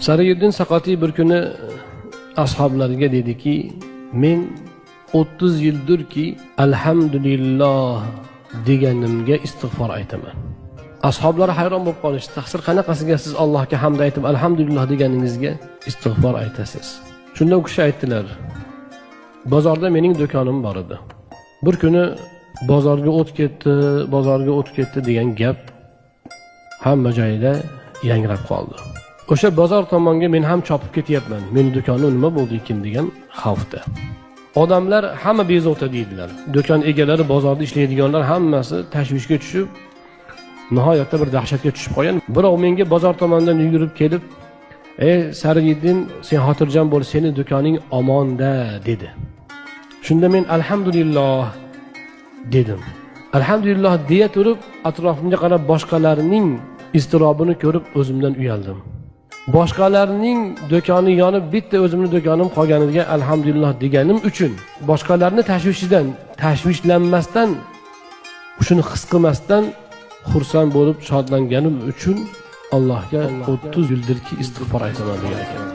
Sariyuddin Saqatiy bir kuni ashablariga dediki, men 30 yildirki alhamdulillah deganimga istig'for aytaman. Ashoblar hayron bo'lib qolishdi. Taqsir qanaqasiga siz Allohga hamd aytib alhamdulillah deganingizga istig'for aytasiz? Shunda u kishi aytdilar, bozorda mening do'konim bor edi. Bir kuni bozorga o't ketdi degan gap hamma joyda yangrab qoldi. O'sha bozor tomonga men ham chopib ketyapman. Mening do'konim nima bo'ldi ekan degan xavfda. Odamlar hamma bezovta deydilar. Do'kon egalari, bozorda ishlaydiganlar hammasi tashvishga tushib, nihoyatda bir dahshatga tushib qolgan. Birov menga bozor tomonidan yugurib kelib, "Ey Sariyuddin, sen xotirjam bo'l, seni do'koning omonda" dedi. Shunda men alhamdulillah dedim. Alhamdulillah deya turib, atrofimga qarab boshqalarning iztirobini ko'rib o'zimdan uyaldim. Boshqalarning do'koni yonib, bitta o'zimning do'konim qolganiga alhamdulillah deganim uchun, boshqalarni tashvishidan, tashvishlanmasdan, shuni his qilmasdan xursand bo'lib shodlanganim uchun Allohga 30 yildirki istig'for aytaman degan ekan.